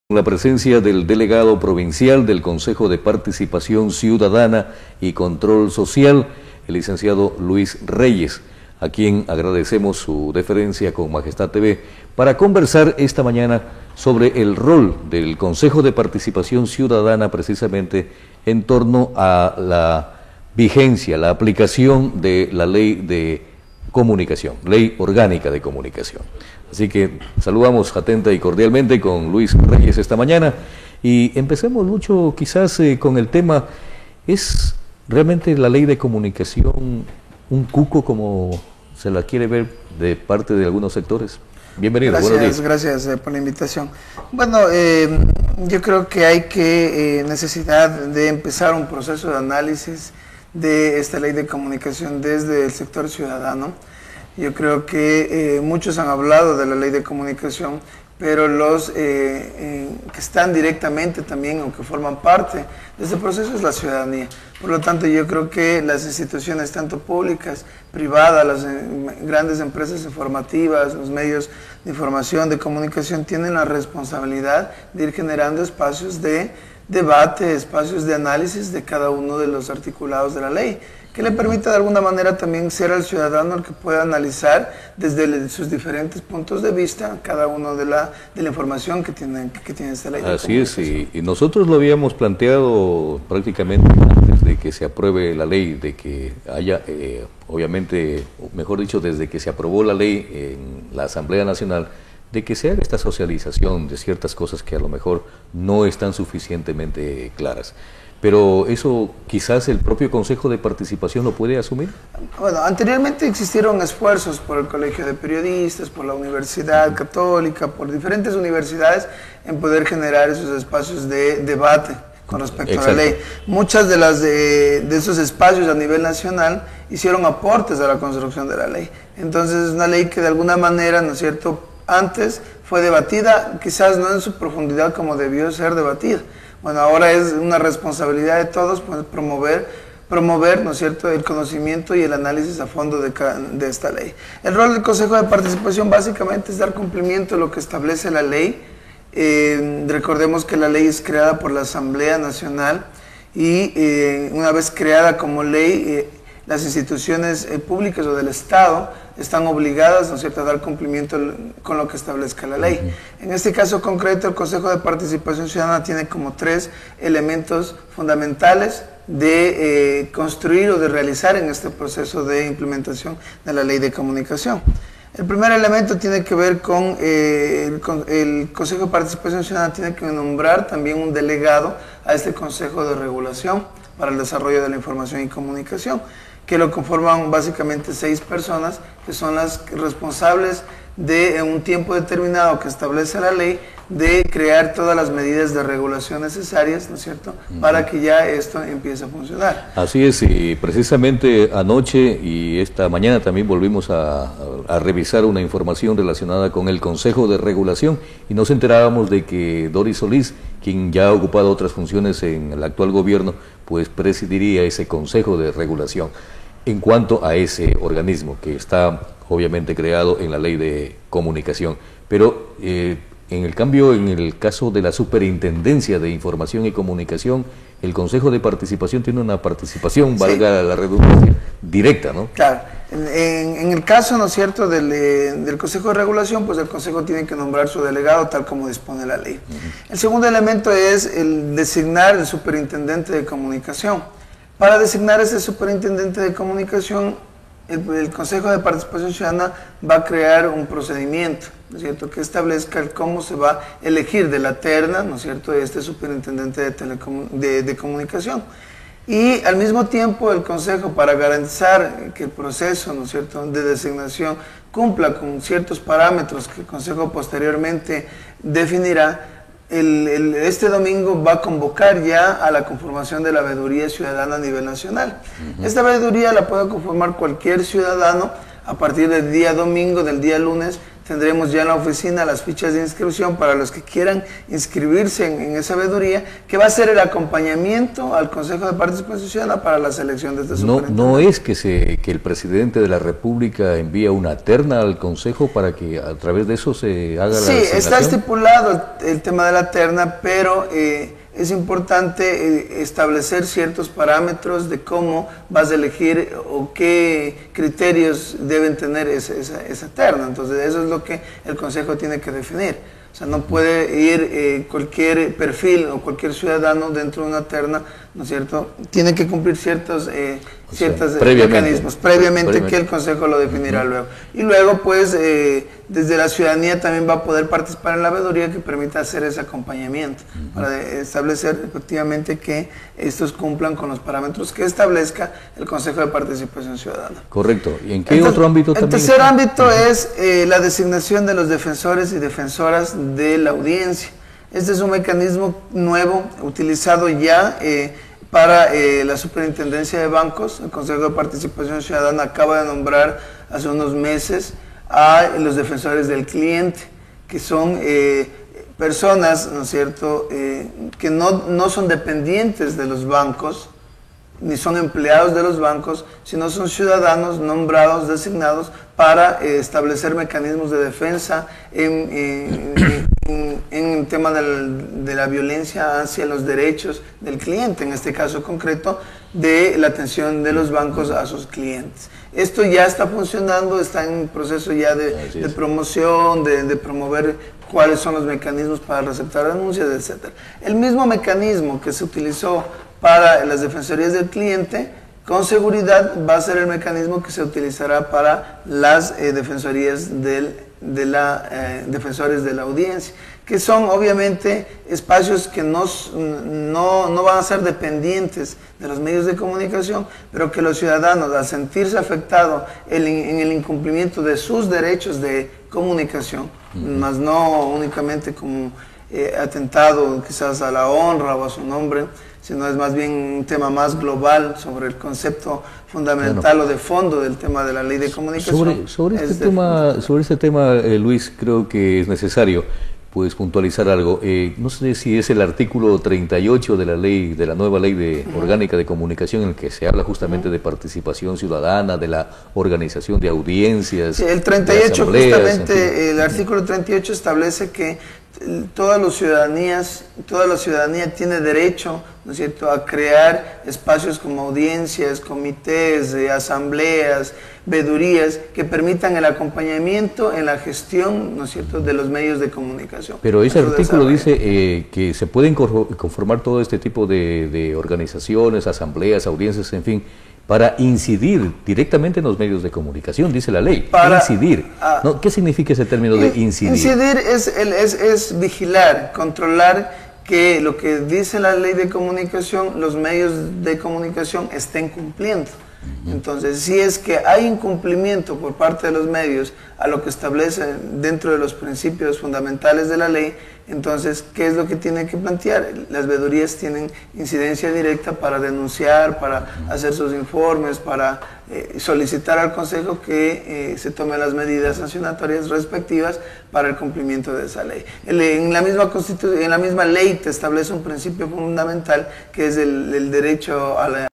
La presencia del delegado provincial del Consejo de Participación Ciudadana y Control Social, el licenciado Luis Reyes, a quien agradecemos su deferencia con Majestad TV para conversar esta mañana sobre el rol del Consejo de Participación Ciudadana precisamente en torno a la vigencia, la aplicación de la ley de comunicación, ley orgánica de comunicación. Así que saludamos atenta y cordialmente con Luis Reyes esta mañana y empecemos mucho quizás con el tema, ¿es realmente la ley de comunicación un cuco como se la quiere ver de parte de algunos sectores? Bienvenido, buenos días. Gracias por la invitación. Bueno, yo creo que hay necesidad de empezar un proceso de análisis de esta ley de comunicación desde el sector ciudadano. Yo creo que muchos han hablado de la ley de comunicación, pero los que están directamente también o que forman parte de este proceso es la ciudadanía. Por lo tanto, yo creo que las instituciones, tanto públicas, privadas, las grandes empresas informativas, los medios de información, de comunicación, tienen la responsabilidad de ir generando espacios de debate, espacios de análisis de cada uno de los articulados de la ley, que le permita de alguna manera también ser al ciudadano el que pueda analizar desde sus diferentes puntos de vista cada uno de la información que tiene esta ley. Así es, y nosotros lo habíamos planteado prácticamente antes de que se apruebe la ley, de que haya, obviamente, mejor dicho, desde que se aprobó la ley en la Asamblea Nacional, de que se haga esta socialización de ciertas cosas que a lo mejor no están suficientemente claras. Pero eso quizás el propio Consejo de Participación lo puede asumir. Bueno, anteriormente existieron esfuerzos por el Colegio de Periodistas, por la Universidad Católica, por diferentes universidades en poder generar esos espacios de debate con respecto a la ley. Muchas de esos espacios a nivel nacional hicieron aportes a la construcción de la ley. Entonces es una ley que de alguna manera, ¿no es cierto?, antes fue debatida, quizás no en su profundidad como debió ser debatida. Bueno, ahora es una responsabilidad de todos pues, promover, ¿no es cierto?, el conocimiento y el análisis a fondo de esta ley. El rol del Consejo de Participación básicamente es dar cumplimiento a lo que establece la ley. Recordemos que la ley es creada por la Asamblea Nacional y una vez creada como ley, las instituciones públicas o del Estado están obligadas, ¿no es cierto?, a dar cumplimiento con lo que establezca la ley. En este caso concreto, el Consejo de Participación Ciudadana tiene como 3 elementos fundamentales de construir o de realizar en este proceso de implementación de la ley de comunicación. El primer elemento tiene que ver con el Consejo de Participación Ciudadana tiene que nombrar también un delegado a este Consejo de Regulación para el Desarrollo de la Información y Comunicación, que lo conforman básicamente 6 personas, que son las responsables de, en un tiempo determinado que establece la ley, de crear todas las medidas de regulación necesarias, ¿no es cierto?, para que ya esto empiece a funcionar. Así es, y precisamente anoche y esta mañana también volvimos a revisar una información relacionada con el Consejo de Regulación y nos enterábamos de que Doris Solís, quien ya ha ocupado otras funciones en el actual gobierno, pues presidiría ese Consejo de Regulación en cuanto a ese organismo que está obviamente creado en la ley de comunicación. Pero en el caso de la Superintendencia de Información y Comunicación, el Consejo de Participación tiene una participación, valga la redundancia, directa, ¿no? Claro. En el caso, ¿no es cierto?, del Consejo de Regulación, pues el Consejo tiene que nombrar su delegado tal como dispone la ley. El segundo elemento es el designar el Superintendente de Comunicación. Para designar ese Superintendente de Comunicación, el Consejo de Participación Ciudadana va a crear un procedimiento, ¿no es cierto?, que establezca cómo se va a elegir de la terna, ¿no es cierto?, este Superintendente de Comunicación. Y al mismo tiempo el Consejo, para garantizar que el proceso, ¿no es cierto?, de designación cumpla con ciertos parámetros que el Consejo posteriormente definirá, este domingo va a convocar ya a la conformación de la veeduría ciudadana a nivel nacional. Esta veeduría la puede conformar cualquier ciudadano a partir del día domingo, del día lunes, tendremos ya en la oficina las fichas de inscripción para los que quieran inscribirse en esa veeduría, que va a ser el acompañamiento al Consejo de Participación Ciudadana para la selección de este superintendente. No es que el presidente de la República envía una terna al Consejo para que a través de eso se haga la designación. Sí, está estipulado el tema de la terna, pero es importante establecer ciertos parámetros de cómo vas a elegir o qué criterios deben tener esa terna. Entonces eso es lo que el Consejo tiene que definir. O sea, no puede ir cualquier perfil o cualquier ciudadano dentro de una terna, ¿no es cierto? Tiene que cumplir ciertos mecanismos previamente que el Consejo lo definirá luego. Y luego, pues, desde la ciudadanía también va a poder participar en la veeduría que permita hacer ese acompañamiento para establecer efectivamente que estos cumplan con los parámetros que establezca el Consejo de Participación Ciudadana. Correcto. ¿Y en qué otro ámbito también? El tercer ámbito es la designación de los defensores y defensoras de la audiencia. Este es un mecanismo nuevo, utilizado ya para la Superintendencia de Bancos. El Consejo de Participación Ciudadana acaba de nombrar hace unos meses a los defensores del cliente, que son personas, ¿no es cierto?, que no son dependientes de los bancos, ni son empleados de los bancos, sino son ciudadanos nombrados, designados para establecer mecanismos de defensa en el tema de la violencia hacia los derechos del cliente, en este caso concreto, de la atención de los bancos a sus clientes. Esto ya está funcionando, está en proceso ya de promoción, de promover cuáles son los mecanismos para receptar denuncias, etc. El mismo mecanismo que se utilizó para las defensorías del cliente, con seguridad va a ser el mecanismo que se utilizará para las defensorías defensores de la audiencia, que son obviamente espacios que no van a ser dependientes de los medios de comunicación, pero que los ciudadanos, al sentirse afectados en el incumplimiento de sus derechos de comunicación, más no únicamente como atentado quizás a la honra o a su nombre, sino es más bien un tema más global sobre el concepto fundamental o de fondo del tema de la ley de comunicación. Sobre este tema, Luis, creo que es necesario pues puntualizar algo. No sé si es el artículo 38 de la ley, de la nueva ley orgánica de comunicación, en el que se habla justamente de participación ciudadana, de la organización de audiencias. Sí, el 38 justamente, el artículo 38 establece que toda la ciudadanía tiene derecho, ¿no es cierto?, a crear espacios como audiencias, comités, asambleas, veedurías, que permitan el acompañamiento en la gestión, ¿no es cierto?, de los medios de comunicación. Pero ese artículo dice que se pueden conformar todo este tipo de organizaciones, asambleas, audiencias, en fin, para incidir directamente en los medios de comunicación, dice la ley. Para incidir. ¿No? ¿Qué significa ese término de incidir? Incidir es vigilar, controlar que lo que dice la ley de comunicación, los medios de comunicación estén cumpliendo. Entonces, si es que hay incumplimiento por parte de los medios a lo que establece dentro de los principios fundamentales de la ley, entonces, ¿qué es lo que tienen que plantear? Las veedurías tienen incidencia directa para denunciar, para hacer sus informes, para solicitar al Consejo que se tomen las medidas sancionatorias respectivas para el cumplimiento de esa ley. En la misma ley te establece un principio fundamental que es el derecho a la